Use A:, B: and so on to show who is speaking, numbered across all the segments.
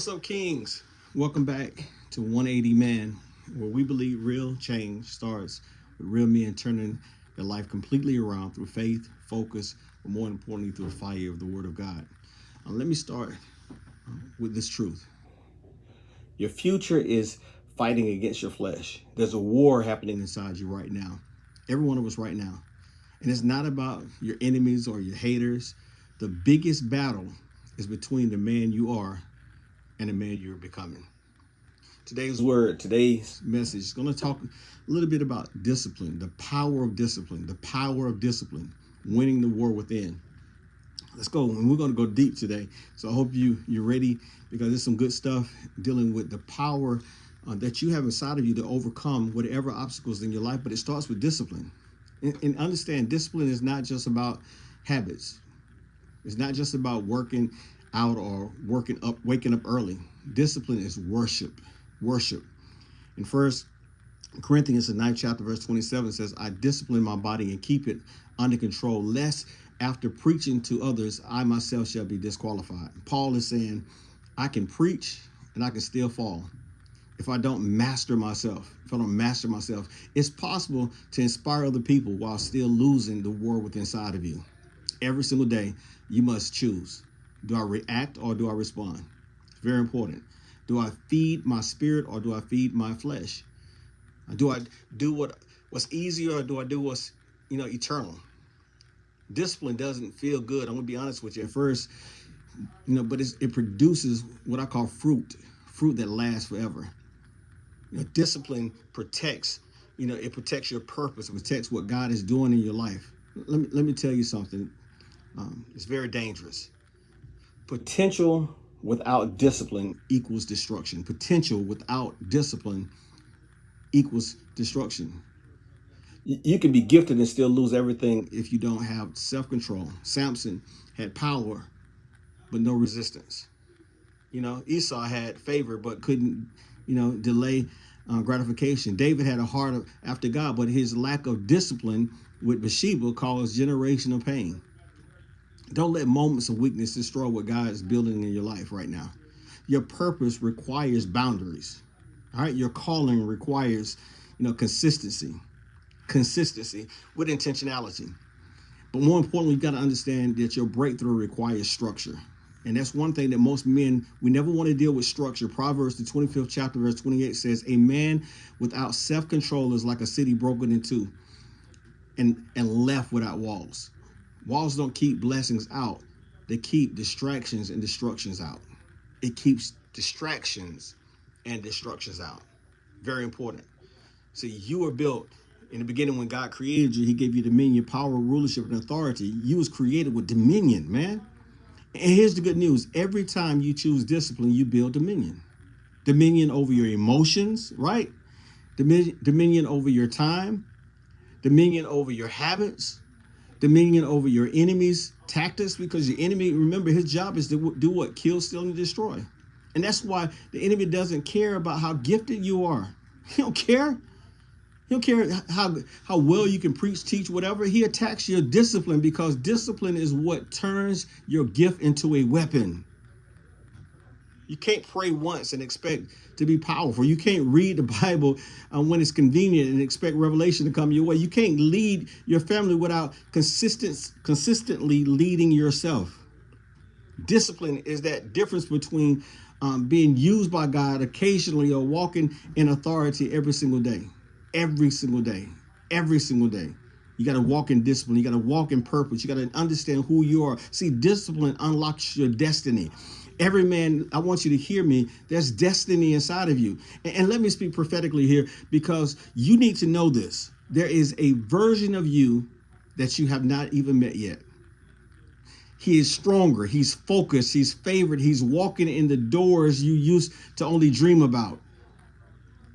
A: What's up, Kings? Welcome back to 180 Man, where we believe real change starts with real men turning their life completely around through faith, focus, but more importantly, through the fire of the Word of God. Let me start with this truth. Your future is fighting against your flesh. There's a war happening inside you right now. Every one of us right now. And it's not about your enemies or your haters. The biggest battle is between the man you are and the man you're becoming. Today's message is going to talk a little bit about discipline, the power of discipline, winning the war within. Let's go. And we're going to go deep today. So I hope you're ready, because there's some good stuff dealing with the power that you have inside of you to overcome whatever obstacles in your life. But it starts with discipline. And understand, discipline is not just about habits. It's not just about working out or waking up early. Discipline is worship. In 1 Corinthians, the 9th chapter, verse 27 says, I discipline my body and keep it under control, lest after preaching to others, I myself shall be disqualified. Paul is saying, I can preach and I can still fall. If I don't master myself, it's possible to inspire other people while still losing the war within inside of you. Every single day, you must choose. Do I react or do I respond? It's very important. Do I feed my spirit or do I feed my flesh? Do I do what's easier or do I do what's eternal? Discipline doesn't feel good. I'm gonna be honest with you at first, but it produces what I call fruit that lasts forever. Discipline protects, it protects your purpose, it protects what God is doing in your life. Let me tell you something. It's very dangerous. Potential without discipline equals destruction. Potential without discipline equals destruction. You can be gifted and still lose everything if you don't have self-control. Samson had power, but no resistance. Esau had favor, but couldn't, delay gratification. David had a heart after God, but his lack of discipline with Bathsheba caused generational pain. Don't let moments of weakness destroy what God is building in your life right now. Your purpose requires boundaries. All right. Your calling requires, consistency with intentionality. But more importantly, you've got to understand that your breakthrough requires structure. And that's one thing that most men, we never want to deal with structure. Proverbs, the 25th chapter, verse 28 says, a man without self-control is like a city broken in two and left without walls. Walls don't keep blessings out. They keep distractions and destructions out. It keeps distractions and destructions out. Very important. See, you were built in the beginning when God created you. He gave you dominion, power, rulership, and authority. You was created with dominion, man. And here's the good news. Every time you choose discipline, you build dominion. Dominion over your emotions, right? Dominion over your time. Dominion over your habits. Dominion over your enemy's tactics, because your enemy, remember, his job is to do what? Kill, steal, and destroy. And that's why the enemy doesn't care about how gifted you are. He don't care. He don't care how well you can preach, teach, whatever. He attacks your discipline, because discipline is what turns your gift into a weapon. You can't pray once and expect to be powerful. You can't read the Bible when it's convenient and expect revelation to come your way. You can't lead your family without consistently leading yourself. Discipline is that difference between being used by God occasionally or walking in authority every single day. Every single day. You got to walk in discipline. You got to walk in purpose. You got to understand who you are. See, discipline unlocks your destiny. Every man, I want you to hear me, there's destiny inside of you. And let me speak prophetically here, because you need to know this. There is a version of you that you have not even met yet. He is stronger. He's focused. He's favored. He's walking in the doors you used to only dream about.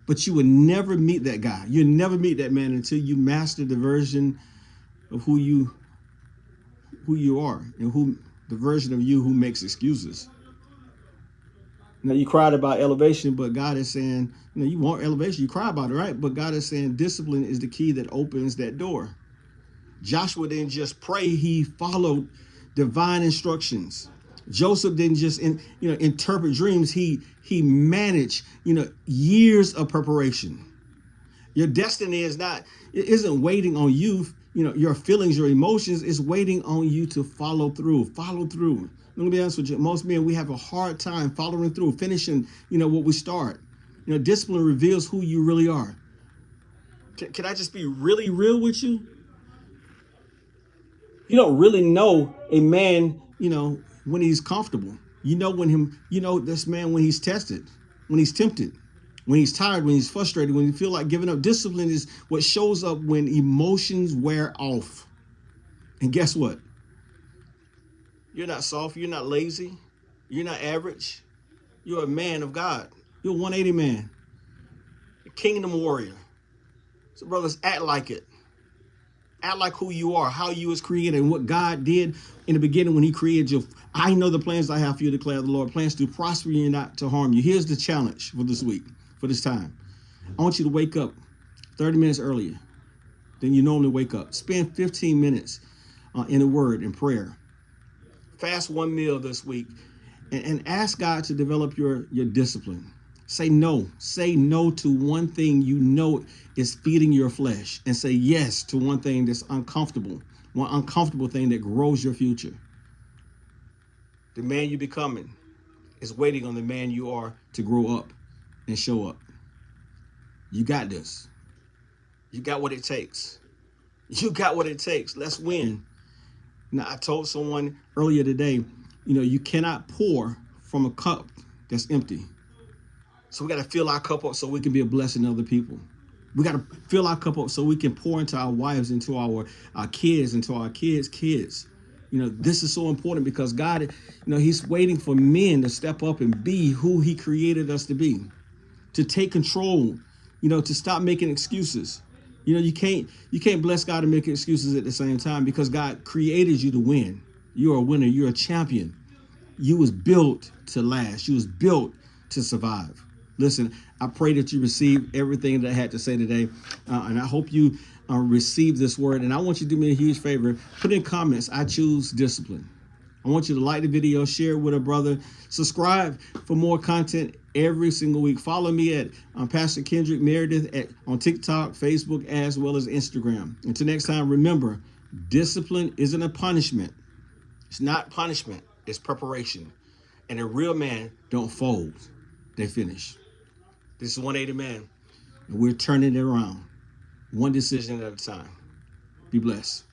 A: But you will never meet that guy. You'll never meet that man until you master the version of who you are, and the version of you who makes excuses. Now, you cried about elevation, but God is saying, you want elevation, you cry about it, right? But God is saying discipline is the key that opens that door. Joshua didn't just pray, he followed divine instructions. Joseph didn't just interpret dreams. He managed years of preparation. Your destiny isn't waiting on you. Your feelings, your emotions is waiting on you to follow through. Follow through. Let me be honest with you. Most men, we have a hard time following through, finishing what we start. Discipline reveals who you really are. Can I just be really real with you? You don't really know a man, when he's comfortable. This man when he's tested, when he's tempted, when he's tired, when he's frustrated, when you feel like giving up. Discipline is what shows up when emotions wear off. And guess what? You're not soft. You're not lazy. You're not average. You're a man of God. You're a 180 man, a kingdom warrior. So brothers, act like it. Act like who you are, how you was created, and what God did in the beginning when he created you. I know the plans I have for you, declare the Lord, plans to prosper you and not to harm you. Here's the challenge for this week, for this time. I want you to wake up 30 minutes earlier than you normally wake up. Spend 15 minutes in the word and prayer. Fast one meal this week and ask God to develop your discipline. Say no. Say no to one thing is feeding your flesh, and say yes to one thing that's uncomfortable, one uncomfortable thing that grows your future. The man you're becoming is waiting on the man you are to grow up and show up. You got this. You got what it takes. You got what it takes. Let's win. Now, I told someone earlier today, you cannot pour from a cup that's empty. So we got to fill our cup up so we can be a blessing to other people. We got to fill our cup up so we can pour into our wives, into our kids, into our kids' kids. This is so important because God, he's waiting for men to step up and be who he created us to be, to take control, to stop making excuses. You can't bless God and make excuses at the same time, because God created you to win. You're a winner. You're a champion. You was built to last. You was built to survive. Listen, I pray that you receive everything that I had to say today, and I hope you receive this word. And I want you to do me a huge favor. Put in comments, I choose discipline. I want you to like the video, share it with a brother, subscribe for more content every single week. Follow me at Pastor Kendrick Meredith on TikTok, Facebook, as well as Instagram. Until next time, remember, discipline isn't a punishment. It's not punishment. It's preparation. And a real man don't fold. They finish. This is 180 Man, and we're turning it around, one decision at a time. Be blessed.